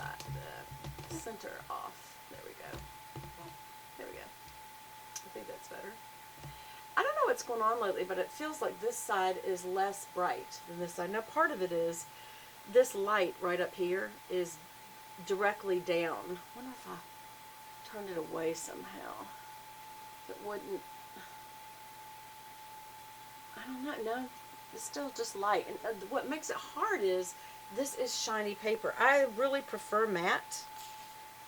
side, the center off. There we go. There we go. I think that's better. I don't know what's going on lately, but it feels like this side is less bright than this side. Now, part of it is this light right up here is directly down. I wonder if I turned it away somehow. It wouldn't. I don't know. No, it's still just light. And what makes it hard is this is shiny paper. I really prefer matte.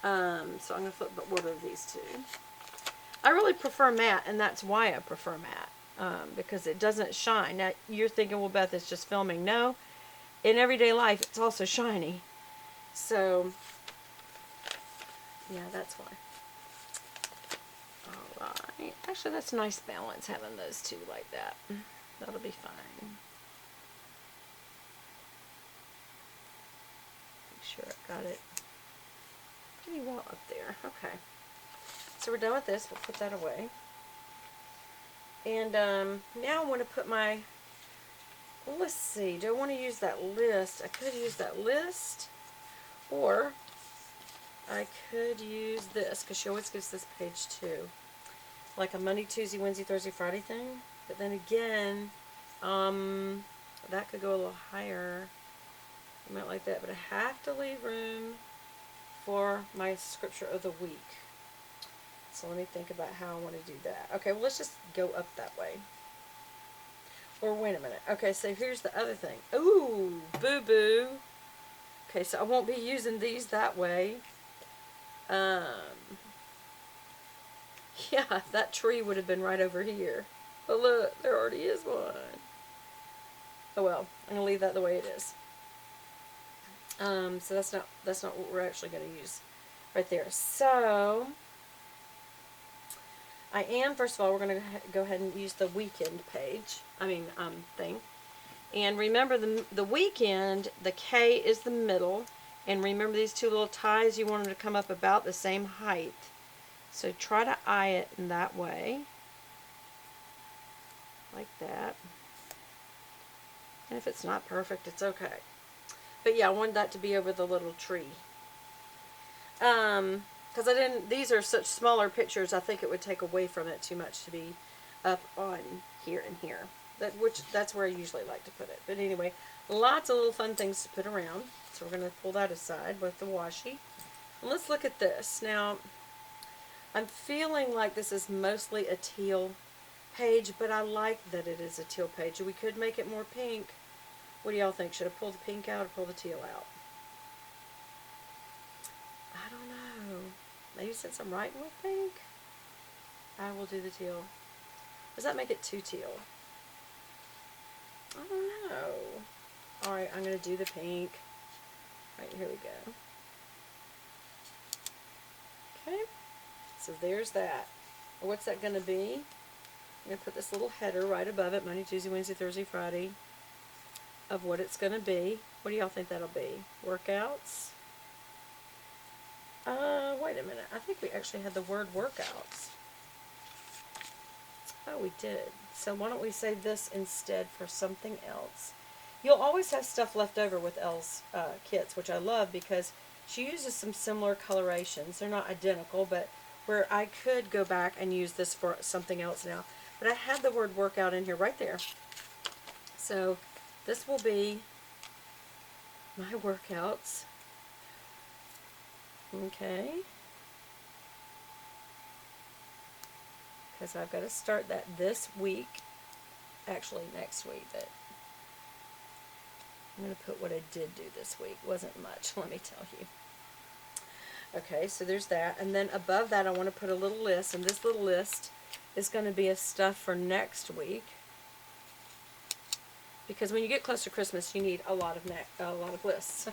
So I'm going to flip order of these two. I really prefer matte, and that's why I prefer matte, because it doesn't shine. Now, you're thinking, well, Beth, it's just filming. No, in everyday life, it's also shiny. So, yeah, that's why. All right. Actually, that's a nice balance, having those two like that. That'll be fine. Make sure I got it pretty well up there. Okay. So we're done with this. We'll put that away. And now I want to put my, well, let's see. Do I want to use that list? I could use that list, or I could use this, because she always gives this page too. Like a Monday, Tuesday, Wednesday, Thursday, Friday thing. But then again, that could go a little higher. I might like that, but I have to leave room for my scripture of the week. So let me think about how I want to do that. Okay, well, let's just go up that way. Or wait a minute. Okay, so here's the other thing. Ooh, boo-boo. Okay, so I won't be using these that way. Yeah, that tree would have been right over here. But look, there already is one. Oh well, I'm going to leave that the way it is. So that's not what we're actually going to use right there. So I am, first of all, we're going to go ahead and use the weekend page. Thing. And remember, the weekend, the K is the middle. And remember these two little ties, you want them to come up about the same height. So try to eye it in that way. Like that. And if it's not perfect, it's okay. But yeah, I wanted that to be over the little tree. Because these are such smaller pictures, I think it would take away from it too much to be up on here and here. That's where I usually like to put it. But anyway, lots of little fun things to put around. So we're going to pull that aside with the washi. And let's look at this. Now, I'm feeling like this is mostly a teal page, but I like that it is a teal page. We could make it more pink. What do y'all think? Should I pull the pink out or pull the teal out? I don't know. Maybe since I'm writing with pink, I will do the teal. Does that make it too teal? I don't know. Alright, I'm going to do the pink. Right, here we go. Okay. So there's that. What's that going to be? I'm going to put this little header right above it, Monday, Tuesday, Wednesday, Thursday, Friday, of what it's going to be. What do y'all think that'll be? Workouts? Wait a minute. I think we actually had the word workouts. Oh, we did. So why don't we say this instead for something else? You'll always have stuff left over with Elle's kits, which I love because she uses some similar colorations. They're not identical, but where I could go back and use this for something else now. But I had the word workout in here right there. So this will be my workouts. Okay. Because I've got to start that this week. Actually, next week. But I'm going to put what I did do this week. Wasn't much, let me tell you. Okay, so there's that. And then above that, I want to put a little list. And this little list is going to be of stuff for next week. Because when you get close to Christmas, you need a lot of lists.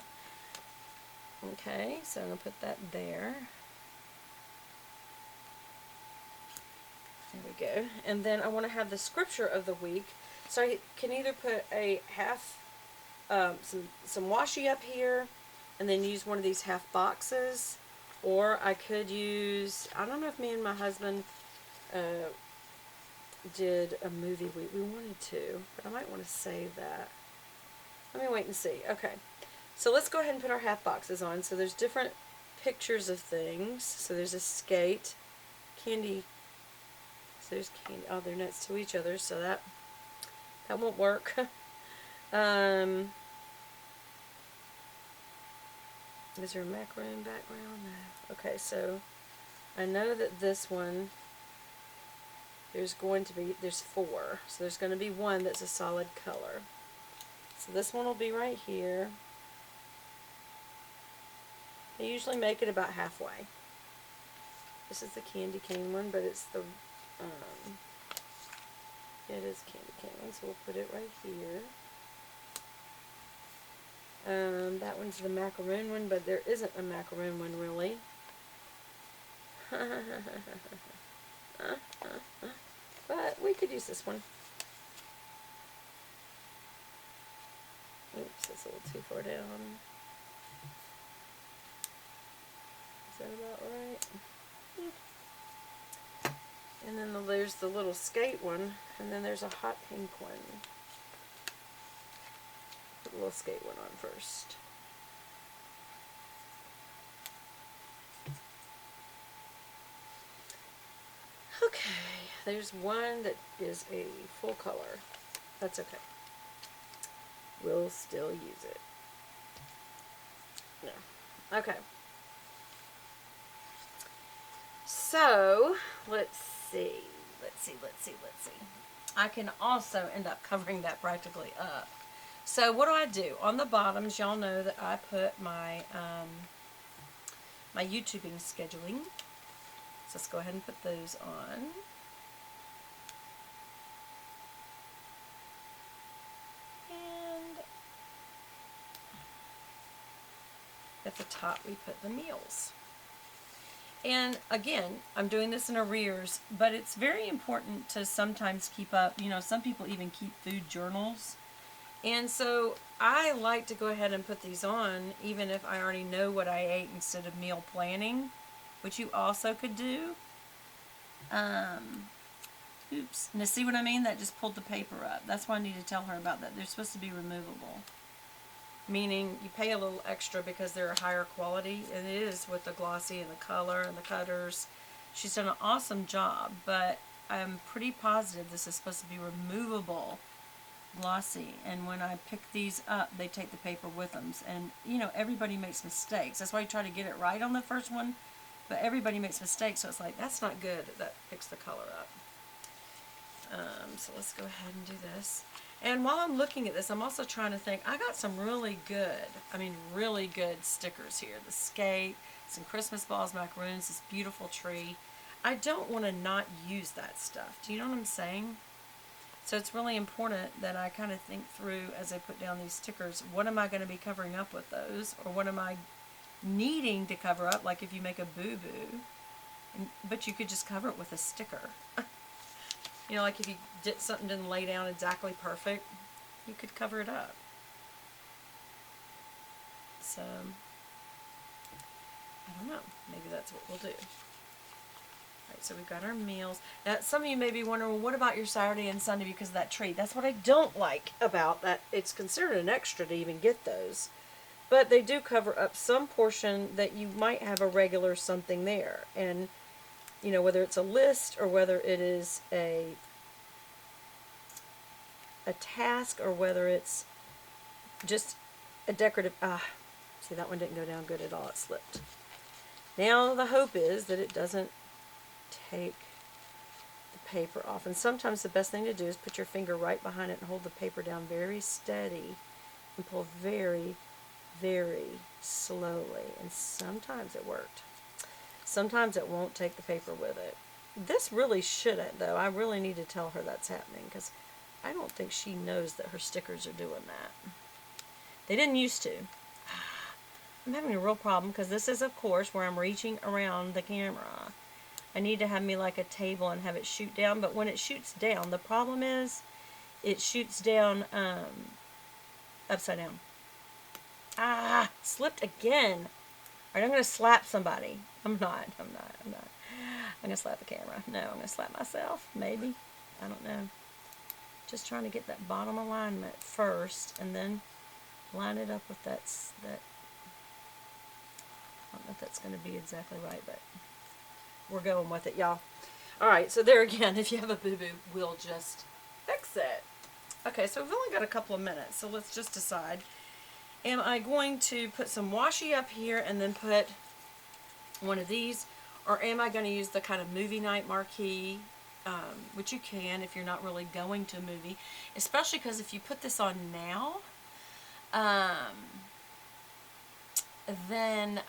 Okay, so I'm going to put that there. There we go. And then I want to have the scripture of the week. So I can either put a half, some washi up here, and then use one of these half boxes. Or I could use, I don't know if me and my husband did a movie week. We wanted to, but I might want to save that. Let me wait and see. Okay. So let's go ahead and put our half boxes on. So there's different pictures of things. So there's a skate, candy. So there's candy. Oh, they're next to each other, so that won't work. Is there a macaroon background? No. Okay, so I know that this one, there's 4. So there's going to be one that's a solid color. So this one will be right here. I usually make it about halfway. This is the candy cane one, but it's the, yeah, it is candy cane one, so we'll put it right here. That one's the macaroon one, but there isn't a macaroon one really. But we could use this one. Oops, that's a little too far down. Is that about right? And then there's the little skate one, and then there's a hot pink one. Put the little skate one on first. Okay, there's one that is a full color. That's okay. We'll still use it. No. Okay. So, let's see. I can also end up covering that practically up. So what do? On the bottoms, y'all know that I put my my YouTubing scheduling. So let's go ahead and put those on. And at the top we put the meals. And again, I'm doing this in arrears, but it's very important to sometimes keep up. You know, some people even keep food journals. And so I like to go ahead and put these on even if I already know what I ate instead of meal planning, which you also could do. Oops. Now see what I mean? That just pulled the paper up. That's why I need to tell her about that. They're supposed to be removable. Meaning you pay a little extra because they're a higher quality, and it is with the glossy and the color and the cutters. She's done an awesome job, but I'm pretty positive this is supposed to be removable glossy, and when I pick these up they take the paper with them, and you know, everybody makes mistakes. That's why you try to get it right on the first one, but everybody makes mistakes, so it's like, that's not good. That picks the color up. So let's go ahead and do this. And while I'm looking at this, I'm also trying to think, I got some really good stickers here. The skate, some Christmas balls, macaroons, this beautiful tree. I don't want to not use that stuff. Do you know what I'm saying? So it's really important that I kind of think through as I put down these stickers, what am I going to be covering up with those? Or what am I needing to cover up? Like if you make a boo-boo, but you could just cover it with a sticker. You know, like if you did something didn't lay down exactly perfect, you could cover it up. So, I don't know. Maybe that's what we'll do. Alright, so we've got our meals. Now, some of you may be wondering, well, what about your Saturday and Sunday because of that tree? That's what I don't like about that. It's considered an extra to even get those. But they do cover up some portion that you might have a regular something there. And you know, whether it's a list or whether it is a task or whether it's just a decorative, see, that one didn't go down good at all, it slipped. Now the hope is that it doesn't take the paper off, and sometimes the best thing to do is put your finger right behind it and hold the paper down very steady and pull very, very slowly, and sometimes it worked. Sometimes it won't take the paper with it. This really shouldn't, though. I really need to tell her that's happening because I don't think she knows that her stickers are doing that. They didn't used to. I'm having a real problem because this is, of course, where I'm reaching around the camera. I need to have me like a table and have it shoot down, but when it shoots down, the problem is it shoots down upside down. Slipped again. Alright, I'm going to slap somebody. I'm not. I'm going to slap the camera. No, I'm going to slap myself. Maybe. I don't know. Just trying to get that bottom alignment first, and then line it up with that. I don't know if that's going to be exactly right, but we're going with it, y'all. Alright, so there again, if you have a boo-boo, we'll just fix it. Okay, so we've only got a couple of minutes, so let's just decide. Am I going to put some washi up here and then put one of these? Or am I going to use the kind of movie night marquee, which you can if you're not really going to a movie. Especially because if you put this on now, then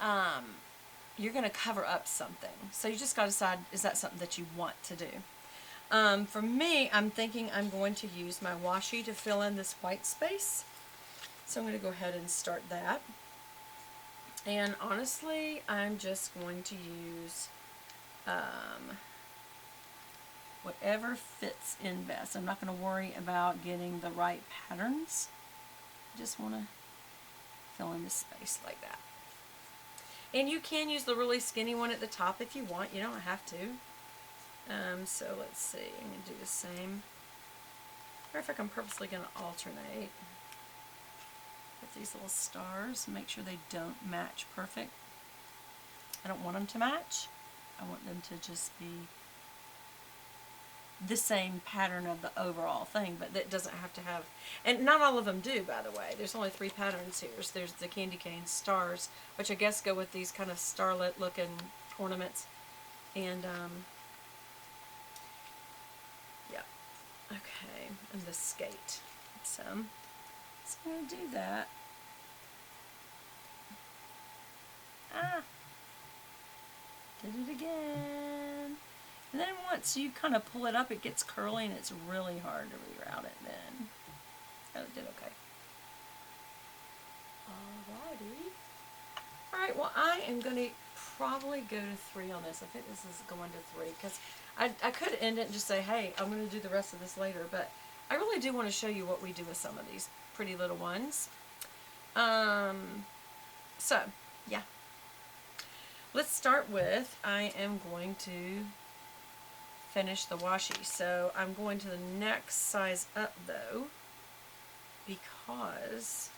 you're going to cover up something. So you just got to decide, is that something that you want to do? For me, I'm thinking I'm going to use my washi to fill in this white space. So I'm going to go ahead and start that. And honestly, I'm just going to use whatever fits in best. I'm not going to worry about getting the right patterns. I just want to fill in the space like that. And you can use the really skinny one at the top if you want. You don't have to. So let's see. I'm going to do the same. Or if I'm purposely going to alternate with these little stars. Make sure they don't match perfect. I don't want them to match. I want them to just be the same pattern of the overall thing, but that doesn't have to have, and not all of them do, by the way. There's only 3 patterns here. There's the candy cane stars, which I guess go with these kind of starlit looking ornaments, and yeah, okay, and the skate. So I'm going to do that. Did it again. And then once you kind of pull it up, it gets curly and it's really hard to reroute it then. Oh, it did okay. Alrighty. Alright, well I am going to probably go to 3 on this. I think this is going to 3 because I could end it and just say, hey, I'm going to do the rest of this later, but I really do want to show you what we do with some of these pretty little ones. So, yeah. Let's start with, I am going to finish the washi. So I'm going to the next size up though, because